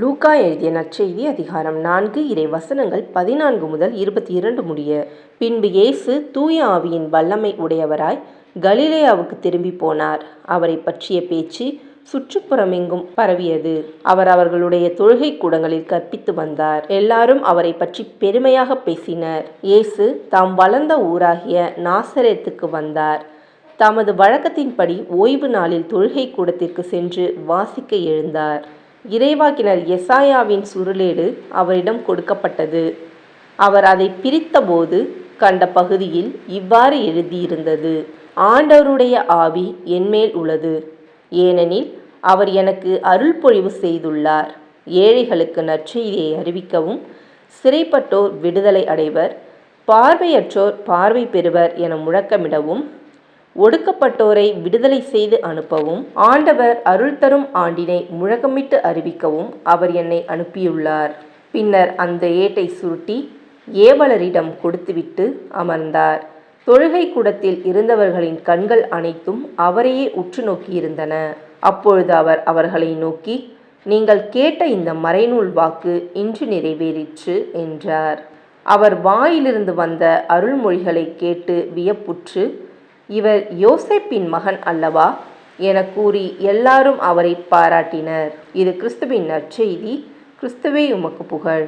லூக்கா எழுதிய நற்செய்தி அதிகாரம் 4 இறை வசனங்கள் 14 முதல் 22 முடிய. பின்பு இயேசு தூய ஆவியின் வல்லமை உடையவராய் கலிலேயாவுக்கு திரும்பி போனார். அவரை பற்றிய பேச்சு சுற்றுப்புறமெங்கும் பரவியது. அவர் அவர்களுடைய தொழுகை கூடங்களில் கற்பித்து வந்தார். எல்லாரும் அவரை பற்றி பெருமையாக பேசினர். இயேசு தாம் வளர்ந்த ஊராகிய நாசரேத்துக்கு வந்தார். தமது வழக்கத்தின்படி ஓய்வு நாளில் தொழுகை கூடத்திற்கு சென்று வாசிக்க எழுந்தார். இறைவாக்கினர் எசாயாவின் சுருளேடு அவரிடம் கொடுக்கப்பட்டது. அவர் அதை பிரித்தபோது கண்ட பகுதியில் இவ்வாறு எழுதியிருந்தது: ஆண்டவருடைய ஆவி என்மேல் உள்ளது, ஏனெனில் அவர் எனக்கு அருள் பொழிவு செய்துள்ளார். ஏழைகளுக்கு நற்செய்தியை அறிவிக்கவும், சிறைப்பட்டோர் விடுதலை அடைவர், பார்வையற்றோர் பார்வை பெறுவர் என முழக்கமிடவும், ஒடுக்கப்பட்டோரை விடுதலை செய்து அனுப்பவும், ஆண்டவர் அருள் தரும் ஆண்டினை முழக்கமிட்டு அறிவிக்கவும் அவர் என்னை அனுப்பியுள்ளார். பின்னர் அந்த ஏட்டை சுருட்டி ஏவலரிடம் கொடுத்துவிட்டு அமர்ந்தார். தொழுகை கூடத்தில் இருந்தவர்களின் கண்கள் அனைத்தும் அவரையே உற்று நோக்கியிருந்தன. அப்பொழுது அவர் அவர்களை நோக்கி, நீங்கள் கேட்ட இந்த மறைநூல் வாக்கு இன்று நிறைவேறிற்று என்றார். அவர் வாயிலிருந்து வந்த அருள்மொழிகளை கேட்டு வியப்புற்று, இவர் யோசேப்பின் மகன் அல்லவா என கூறி எல்லாரும் அவரை பாராட்டினர். இது கிறிஸ்துவின் நற்செய்தி. கிறிஸ்துவே உமக்கு புகழ்.